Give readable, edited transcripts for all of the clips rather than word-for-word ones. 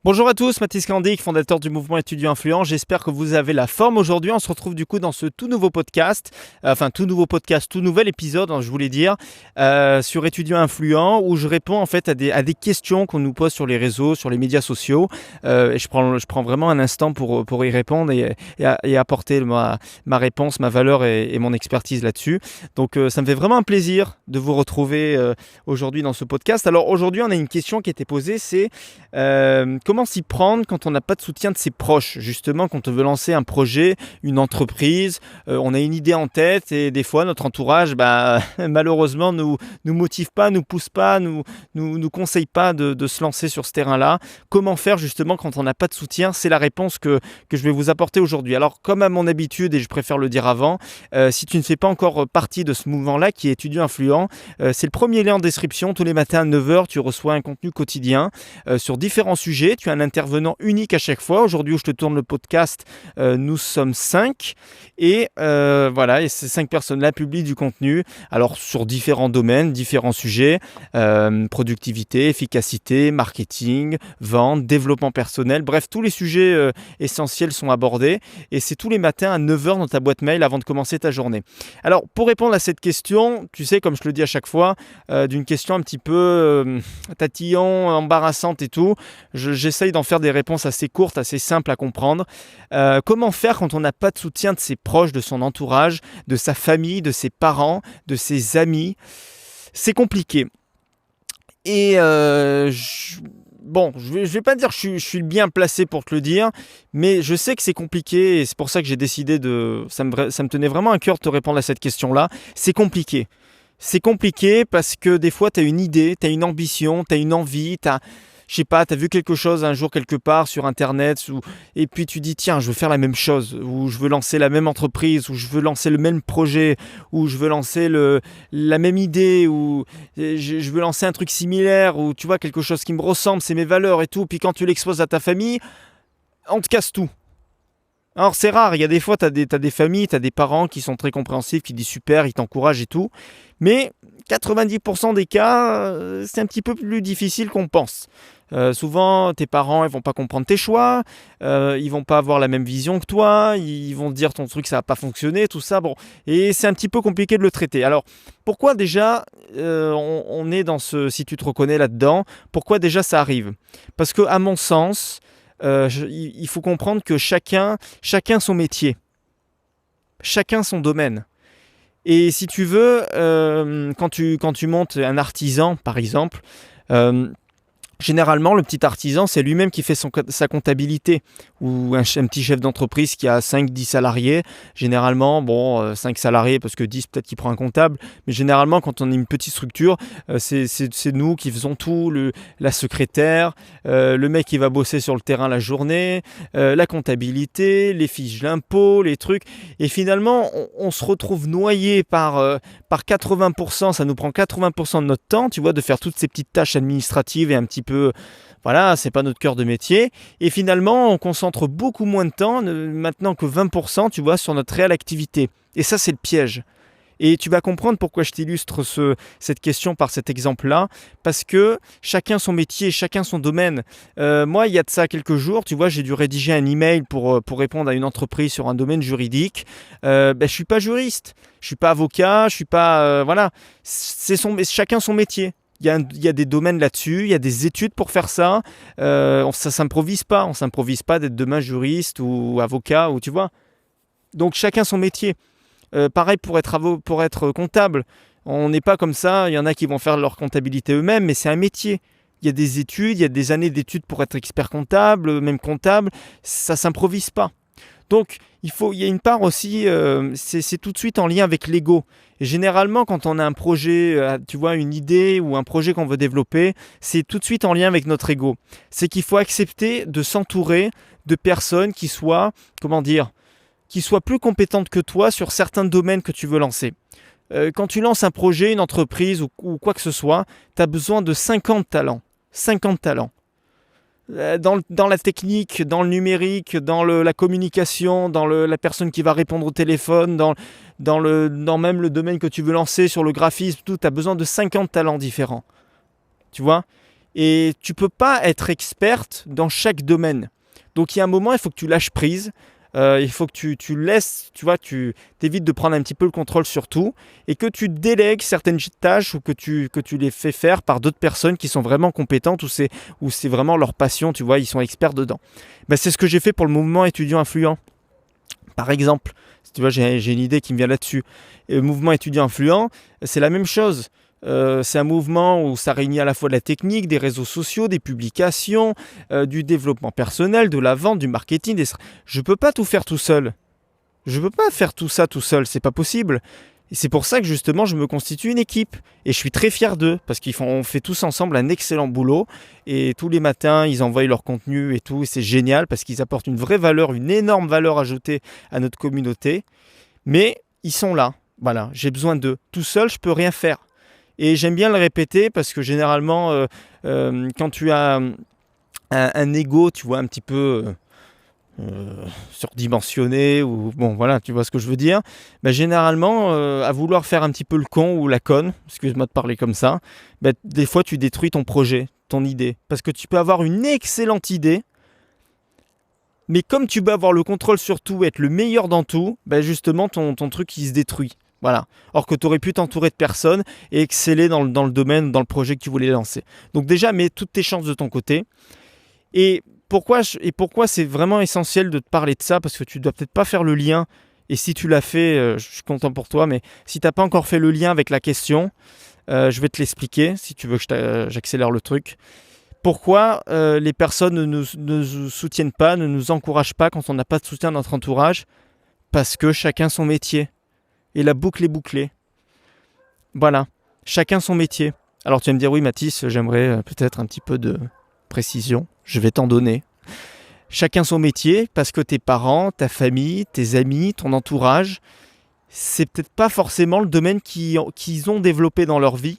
Bonjour à tous, Mathis Kandik, fondateur du mouvement étudiant influent. J'espère que vous avez la forme aujourd'hui. On se retrouve du coup dans ce tout nouveau podcast, tout nouvel épisode, je voulais dire, sur étudiant influent, où je réponds en fait à des questions qu'on nous pose sur les réseaux, sur les médias sociaux. Et je prends vraiment un instant pour y répondre et apporter ma réponse, ma valeur et mon expertise là-dessus. Donc ça me fait vraiment un plaisir de vous retrouver aujourd'hui dans ce podcast. Alors aujourd'hui, on a une question qui a été posée, c'est comment s'y prendre quand on n'a pas de soutien de ses proches, justement quand on veut lancer un projet, une entreprise, on a une idée en tête et des fois notre entourage malheureusement nous motive pas, nous pousse pas, nous conseille pas de se lancer sur ce terrain-là. Comment faire justement quand on n'a pas de soutien? C'est la réponse que je vais vous apporter aujourd'hui. Alors comme à mon habitude, et je préfère le dire avant, si tu ne fais pas encore partie de ce mouvement-là qui est étudiant influent, c'est le premier lien en description. Tous les matins à 9h, tu reçois un contenu quotidien sur différents sujets. Tu as un intervenant unique à chaque fois. Aujourd'hui, où je te tourne le podcast, nous sommes 5. Et voilà, et ces 5 personnes-là publient du contenu. Alors, sur différents domaines, différents sujets. Productivité, efficacité, marketing, vente, développement personnel. Bref, tous les sujets essentiels sont abordés. Et c'est tous les matins à 9h dans ta boîte mail avant de commencer ta journée. Alors, pour répondre à cette question, tu sais, comme je te le dis à chaque fois, d'une question un petit peu tatillon, embarrassante et tout, j'essaye d'en faire des réponses assez courtes, assez simples à comprendre. Comment faire quand on n'a pas de soutien de ses proches, de son entourage, de sa famille, de ses parents, de ses amis? C'est compliqué. Et je vais pas dire que je suis bien placé pour te le dire, mais je sais que c'est compliqué et c'est pour ça que j'ai décidé ça me tenait vraiment à cœur de te répondre à cette question-là. C'est compliqué. C'est compliqué parce que des fois, tu as une idée, tu as une ambition, tu as une envie, je sais pas, tu as vu quelque chose un jour quelque part sur Internet, et puis tu dis, tiens, je veux faire la même chose, ou je veux lancer la même entreprise, ou je veux lancer le même projet, ou je veux lancer la même idée, ou je veux lancer un truc similaire, ou tu vois, quelque chose qui me ressemble, c'est mes valeurs et tout. Puis quand tu l'exposes à ta famille, on te casse tout. Alors c'est rare, il y a des fois, t'as des familles, t'as des parents qui sont très compréhensifs, qui disent super, ils t'encouragent et tout. Mais 90% des cas, c'est un petit peu plus difficile qu'on pense. Souvent, tes parents, ils vont pas comprendre tes choix, ils vont pas avoir la même vision que toi, ils vont te dire ton truc, ça va pas fonctionner, tout ça. Bon, et c'est un petit peu compliqué de le traiter. Alors, pourquoi déjà on est dans si tu te reconnais là-dedans, pourquoi déjà ça arrive? Parce que, à mon sens, il faut comprendre que chacun son métier, chacun son domaine. Et si tu veux, quand tu montes un artisan, par exemple, euh, généralement, le petit artisan, c'est lui-même qui fait sa comptabilité. Ou un petit chef d'entreprise qui a 5-10 salariés. Généralement, 5 salariés, parce que 10, peut-être qu'il prend un comptable. Mais généralement, quand on est une petite structure, c'est nous qui faisons tout. La secrétaire, le mec qui va bosser sur le terrain la journée, la comptabilité, les fiches d'impôt, les trucs. Et finalement, on se retrouve noyé par 80%. Ça nous prend 80% de notre temps, tu vois, de faire toutes ces petites tâches administratives et un petit peu, voilà, c'est pas notre cœur de métier. Et finalement, on concentre beaucoup moins de temps, maintenant que 20%, tu vois, sur notre réelle activité. Et ça, c'est le piège. Et tu vas comprendre pourquoi je t'illustre cette question par cet exemple-là, parce que chacun son métier, chacun son domaine. Moi, il y a de ça quelques jours, tu vois, j'ai dû rédiger un email pour répondre à une entreprise sur un domaine juridique. Je suis pas juriste, je suis pas avocat, je suis pas, voilà, chacun son métier. Il y a des domaines là-dessus, il y a des études pour faire ça. Ça s'improvise pas. On s'improvise pas d'être demain juriste ou avocat, ou tu vois. Donc chacun son métier. Pareil pour être comptable. On n'est pas comme ça. Il y en a qui vont faire leur comptabilité eux-mêmes, mais c'est un métier. Il y a des études, il y a des années d'études pour être expert comptable, même comptable. Ça s'improvise pas. Donc, il y a une part aussi, c'est tout de suite en lien avec l'ego. Et généralement, quand on a un projet, tu vois, une idée ou un projet qu'on veut développer, c'est tout de suite en lien avec notre ego. C'est qu'il faut accepter de s'entourer de personnes qui soient, comment dire, qui soient plus compétentes que toi sur certains domaines que tu veux lancer. Quand tu lances un projet, une entreprise ou quoi que ce soit, tu as besoin de 50 talents. 50 talents. Dans la technique, dans le numérique, dans la communication, dans la personne qui va répondre au téléphone, dans même le domaine que tu veux lancer, sur le graphisme, tout, tu as besoin de 50 talents différents. Tu vois ? Et tu peux pas être experte dans chaque domaine. Donc il y a un moment, il faut que tu lâches prise. Il faut que tu laisses, tu vois, tu t'évites de prendre un petit peu le contrôle sur tout et que tu délègues certaines tâches ou que tu les fais faire par d'autres personnes qui sont vraiment compétentes ou c'est vraiment leur passion, tu vois, ils sont experts dedans. Ben, c'est ce que j'ai fait pour le mouvement étudiant influent. Par exemple, tu vois, j'ai une idée qui me vient là-dessus. Et le mouvement étudiant influent, c'est la même chose. C'est un mouvement où ça réunit à la fois de la technique, des réseaux sociaux, des publications, du développement personnel, de la vente, du marketing. Je ne peux pas tout faire tout seul. Je ne peux pas faire tout ça tout seul, c'est pas possible. Et c'est pour ça que justement je me constitue une équipe. Et je suis très fier d'eux, parce qu'on fait tous ensemble un excellent boulot. Et tous les matins, ils envoient leur contenu et tout. Et c'est génial, parce qu'ils apportent une vraie valeur, une énorme valeur ajoutée à notre communauté. Mais ils sont là. Voilà, j'ai besoin d'eux. Tout seul, je peux rien faire. Et j'aime bien le répéter parce que généralement, quand tu as un ego, tu vois, un petit peu surdimensionné, ou bon, voilà, tu vois ce que je veux dire, bah, généralement, à vouloir faire un petit peu le con ou la conne, excuse-moi de parler comme ça, bah, des fois tu détruis ton projet, ton idée. Parce que tu peux avoir une excellente idée, mais comme tu peux avoir le contrôle sur tout, être le meilleur dans tout, bah, justement, ton truc, il se détruit. Voilà. Or que tu aurais pu t'entourer de personnes et exceller dans le domaine, dans le projet que tu voulais lancer. Donc déjà, mets toutes tes chances de ton côté. Et pourquoi c'est vraiment essentiel de te parler de ça? Parce que tu dois peut-être pas faire le lien. Et si tu l'as fait, je suis content pour toi. Mais si tu n'as pas encore fait le lien avec la question, je vais te l'expliquer si tu veux que j'accélère le truc. Pourquoi les personnes ne nous soutiennent pas, ne nous encouragent pas quand on n'a pas de soutien de notre entourage? Parce que chacun son métier. Et la boucle est bouclée. Voilà, chacun son métier. Alors tu vas me dire, oui Mathis, j'aimerais peut-être un petit peu de précision. Je vais t'en donner. Chacun son métier, parce que tes parents, ta famille, tes amis, ton entourage, c'est peut-être pas forcément le domaine qu'ils ont développé dans leur vie,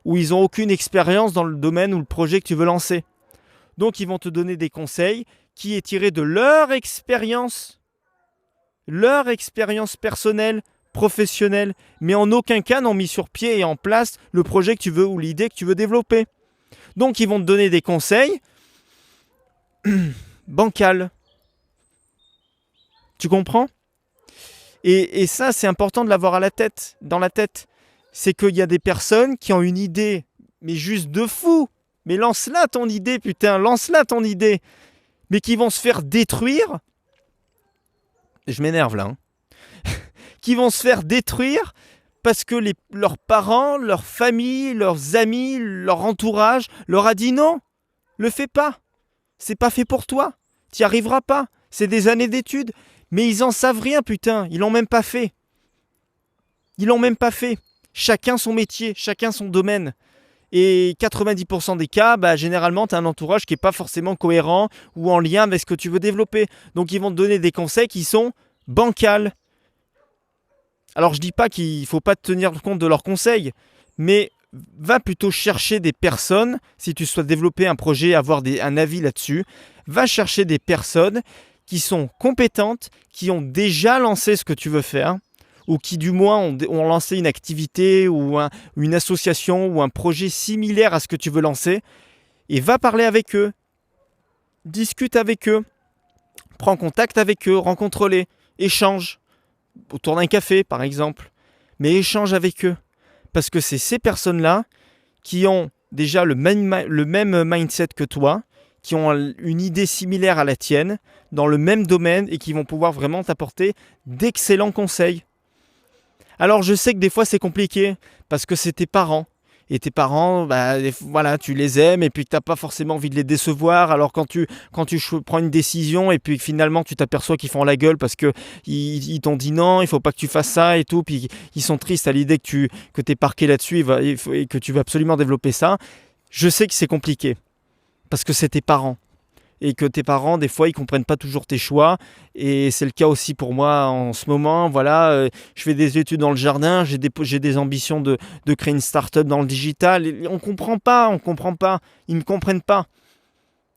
ou ils n'ont aucune expérience dans le domaine ou le projet que tu veux lancer. Donc ils vont te donner des conseils qui est tiré de leur expérience personnelle, professionnels, mais en aucun cas n'ont mis sur pied et en place le projet que tu veux ou l'idée que tu veux développer. Donc ils vont te donner des conseils bancals. Tu comprends? Et ça, c'est important de l'avoir dans la tête. C'est qu'il y a des personnes qui ont une idée, mais juste de fou. Mais lance-la ton idée, putain, lance-la ton idée. Mais qui vont se faire détruire. Je m'énerve là, hein. Qui vont se faire détruire parce que leurs parents, leur famille, leurs amis, leur entourage leur a dit non, le fais pas. C'est pas fait pour toi. Tu n'y arriveras pas. C'est des années d'études. Mais ils en savent rien, putain. Ils l'ont même pas fait. Ils l'ont même pas fait. Chacun son métier, chacun son domaine. Et 90% des cas, bah, généralement, tu as un entourage qui n'est pas forcément cohérent ou en lien avec ce que tu veux développer. Donc, ils vont te donner des conseils qui sont bancals. Alors je dis pas qu'il ne faut pas tenir compte de leurs conseils, mais va plutôt chercher des personnes, si tu souhaites développer un projet, avoir un avis là-dessus, va chercher des personnes qui sont compétentes, qui ont déjà lancé ce que tu veux faire, ou qui du moins ont lancé une activité ou une association ou un projet similaire à ce que tu veux lancer, et va parler avec eux, discute avec eux, prends contact avec eux, rencontre-les, échange. Autour d'un café par exemple, mais échange avec eux, parce que c'est ces personnes-là qui ont déjà le même mindset que toi, qui ont une idée similaire à la tienne, dans le même domaine et qui vont pouvoir vraiment t'apporter d'excellents conseils. Alors je sais que des fois c'est compliqué, parce que c'est tes parents. Et tes parents, bah, voilà, tu les aimes et puis tu n'as pas forcément envie de les décevoir. Alors quand tu prends une décision et puis finalement tu t'aperçois qu'ils font la gueule parce qu'ils t'ont dit non, il ne faut pas que tu fasses ça et tout. Puis ils sont tristes à l'idée que tu es parqué là-dessus et que tu veux absolument développer ça. Je sais que c'est compliqué parce que c'est tes parents. Et que tes parents, des fois, ils comprennent pas toujours tes choix. Et c'est le cas aussi pour moi en ce moment. Voilà, je fais des études dans le jardin, j'ai des ambitions de créer une start-up dans le digital. Et on comprend pas. Ils me comprennent pas.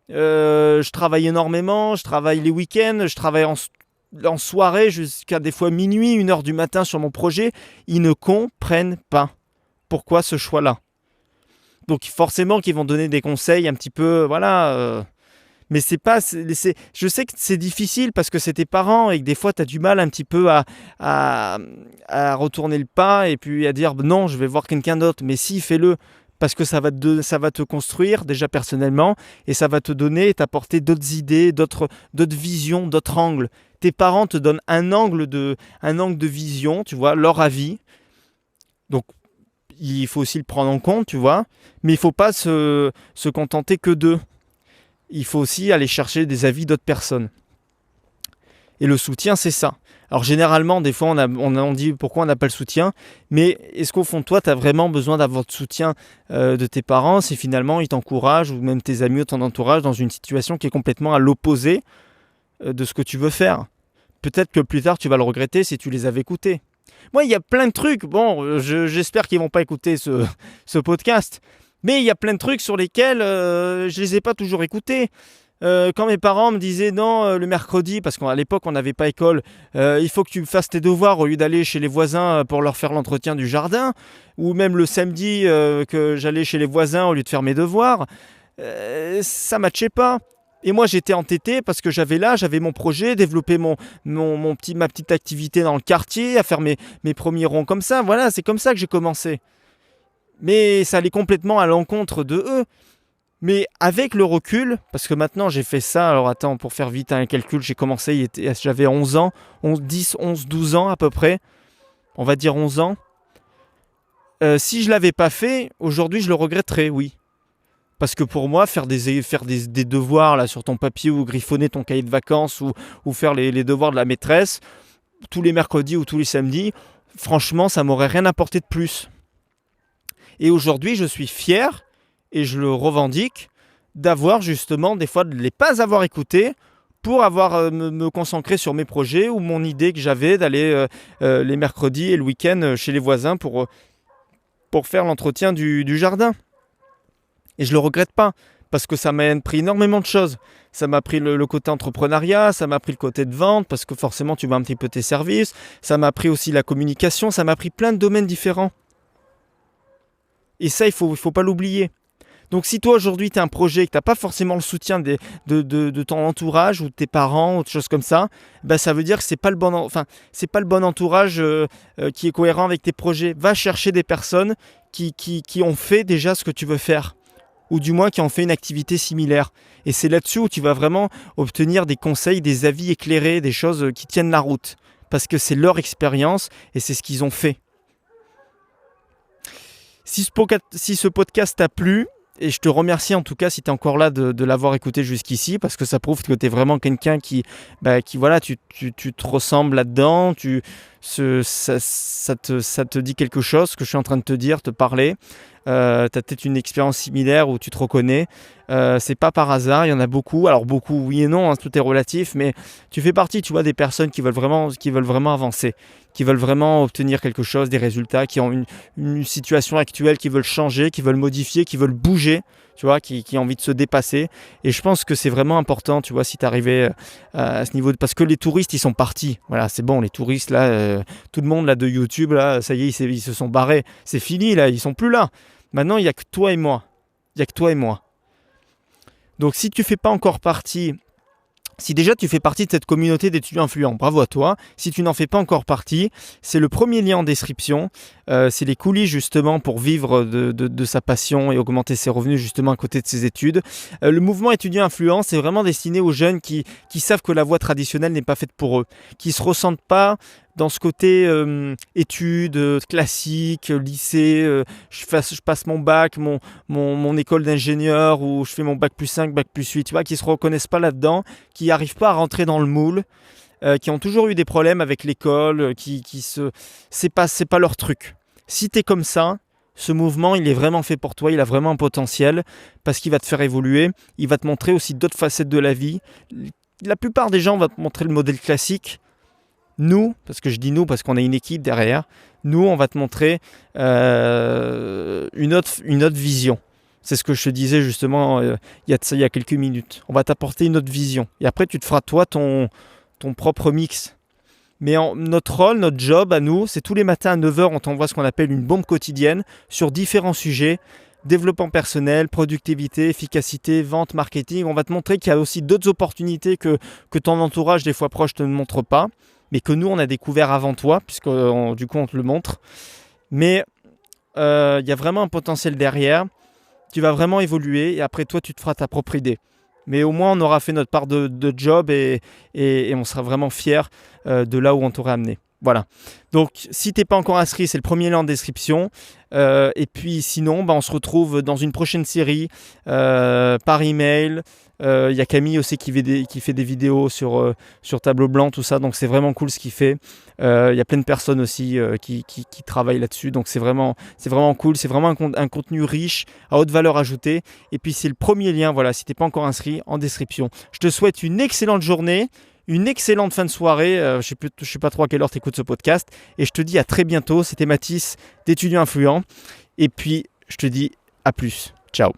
Je travaille énormément, je travaille les week-ends, je travaille en soirée jusqu'à des fois minuit, 1h du matin sur mon projet. Ils ne comprennent pas. Pourquoi ce choix-là? Donc forcément qu'ils vont donner des conseils un petit peu, voilà. Mais je sais que c'est difficile parce que c'est tes parents et que des fois tu as du mal un petit peu à, à retourner le pas et puis à dire non, je vais voir quelqu'un d'autre. Mais si, fais-le parce que ça va te construire déjà personnellement et ça va te donner et t'apporter d'autres idées, d'autres visions, d'autres angles. Tes parents te donnent un angle de vision, tu vois, leur avis. Donc il faut aussi le prendre en compte, tu vois. Mais il ne faut pas se contenter que d'eux. Il faut aussi aller chercher des avis d'autres personnes. Et le soutien, c'est ça. Alors généralement, des fois, on dit pourquoi on n'a pas le soutien, mais est-ce qu'au fond de toi, tu as vraiment besoin d'avoir le soutien de tes parents si finalement ils t'encouragent, ou même tes amis ou ton entourage, dans une situation qui est complètement à l'opposé de ce que tu veux faire? Peut-être que plus tard, tu vas le regretter si tu les avais écoutés. Moi, il y a plein de trucs, bon, j'espère qu'ils ne vont pas écouter ce podcast, mais il y a plein de trucs sur lesquels je ne les ai pas toujours écoutés. Quand mes parents me disaient non, le mercredi, parce qu'à l'époque on n'avait pas école, il faut que tu fasses tes devoirs au lieu d'aller chez les voisins pour leur faire l'entretien du jardin, ou même le samedi que j'allais chez les voisins au lieu de faire mes devoirs, ça ne matchait pas. Et moi j'étais entêté parce que j'avais mon projet, développer ma petite activité dans le quartier, à faire mes premiers ronds comme ça. Voilà, c'est comme ça que j'ai commencé. Mais ça allait complètement à l'encontre de eux. Mais avec le recul, parce que maintenant j'ai fait ça, alors attends, pour faire vite un calcul, j'ai commencé, j'avais 11 ans, 10, 11, 12 ans à peu près, on va dire 11 ans. Si je ne l'avais pas fait, aujourd'hui je le regretterais, oui. Parce que pour moi, faire des devoirs là, sur ton papier ou griffonner ton cahier de vacances ou faire les devoirs de la maîtresse, tous les mercredis ou tous les samedis, franchement, ça m'aurait rien apporté de plus. Et aujourd'hui, je suis fier, et je le revendique, d'avoir justement, des fois, de ne les pas avoir écoutés pour avoir me concentrer sur mes projets ou mon idée que j'avais d'aller les mercredis et le week-end chez les voisins pour faire l'entretien du jardin. Et je ne le regrette pas, parce que ça m'a appris énormément de choses. Ça m'a appris le côté entrepreneuriat, ça m'a appris le côté de vente, parce que forcément tu vends un petit peu tes services, ça m'a appris aussi la communication, ça m'a appris plein de domaines différents. Et ça, il faut pas l'oublier. Donc si toi aujourd'hui tu as un projet et que tu n'as pas forcément le soutien de ton entourage ou de tes parents ou de choses comme ça, ben ça veut dire que c'est pas le bon entourage qui est cohérent avec tes projets. Va chercher des personnes qui ont fait déjà ce que tu veux faire, ou du moins qui ont fait une activité similaire. Et c'est là-dessus où tu vas vraiment obtenir des conseils, des avis éclairés, des choses qui tiennent la route. Parce que c'est leur expérience et c'est ce qu'ils ont fait. Si ce podcast t'a plu, et je te remercie en tout cas si tu es encore là de l'avoir écouté jusqu'ici, parce que ça prouve que tu es vraiment quelqu'un qui voilà, tu te ressembles là-dedans, ça te dit quelque chose, ce que je suis en train de te dire, te parler. Tu as peut-être une expérience similaire où tu te reconnais. C'est pas par hasard, il y en a beaucoup. Alors beaucoup, oui et non, hein, tout est relatif, mais tu fais partie, tu vois, des personnes qui veulent vraiment avancer, qui veulent vraiment obtenir quelque chose, des résultats, qui ont une situation actuelle, qui veulent changer, qui veulent modifier, qui veulent bouger, tu vois, qui ont envie de se dépasser. Et je pense que c'est vraiment important, tu vois, si tu arrivais à ce niveau, parce que les touristes, ils sont partis. Voilà, c'est bon, les touristes, là, tout le monde là de YouTube, là, ça y est, ils se sont barrés. C'est fini, là, ils sont plus là. Maintenant, il n'y a que toi et moi. Il n'y a que toi et moi. Donc, si tu ne fais pas encore partie, si déjà tu fais partie de cette communauté d'étudiants influents, bravo à toi. Si tu n'en fais pas encore partie, c'est le premier lien en description. C'est les coulisses justement pour vivre de sa passion et augmenter ses revenus justement à côté de ses études. Le mouvement étudiant influent, c'est vraiment destiné aux jeunes qui savent que la voie traditionnelle n'est pas faite pour eux, qui ne se ressentent pas dans ce côté études classiques, lycée, je passe mon bac, mon école d'ingénieur, ou je fais mon bac plus 5, bac plus 8, tu vois, qui ne se reconnaissent pas là-dedans, qui n'arrivent pas à rentrer dans le moule, qui ont toujours eu des problèmes avec l'école, c'est pas leur truc. Si tu es comme ça, ce mouvement, il est vraiment fait pour toi, il a vraiment un potentiel, parce qu'il va te faire évoluer, il va te montrer aussi d'autres facettes de la vie. La plupart des gens vont te montrer le modèle classique. Nous, parce que je dis nous parce qu'on a une équipe derrière, nous on va te montrer une autre vision. C'est ce que je te disais justement il y a quelques minutes. On va t'apporter une autre vision. Et après tu te feras toi ton propre mix. Mais notre rôle, notre job à nous, c'est tous les matins à 9h, on t'envoie ce qu'on appelle une bombe quotidienne sur différents sujets développement personnel, productivité, efficacité, vente, marketing. On va te montrer qu'il y a aussi d'autres opportunités que ton entourage, des fois proche, ne te montre pas, mais que nous, on a découvert avant toi, puisque du coup, on te le montre. Mais il y a vraiment un potentiel derrière. Tu vas vraiment évoluer et après, toi, tu te feras ta propre idée. Mais au moins, on aura fait notre part de job et on sera vraiment fiers de là où on t'aurait amené. Voilà. Donc, si tu n'es pas encore inscrit, c'est le premier lien en description. Et puis, sinon, on se retrouve dans une prochaine série par email. Il y a Camille aussi qui fait des vidéos sur tableau blanc, tout ça. Donc, c'est vraiment cool ce qu'il fait. Il y a plein de personnes aussi qui travaillent là-dessus. Donc, c'est vraiment cool. C'est vraiment un contenu riche, à haute valeur ajoutée. Et puis, c'est le premier lien, voilà, si tu n'es pas encore inscrit, en description. Je te souhaite une excellente journée. Une excellente fin de soirée, je ne sais pas trop à quelle heure tu écoutes ce podcast, et je te dis à très bientôt. C'était Mathis d'Étudiant Influent, et puis je te dis à plus. Ciao.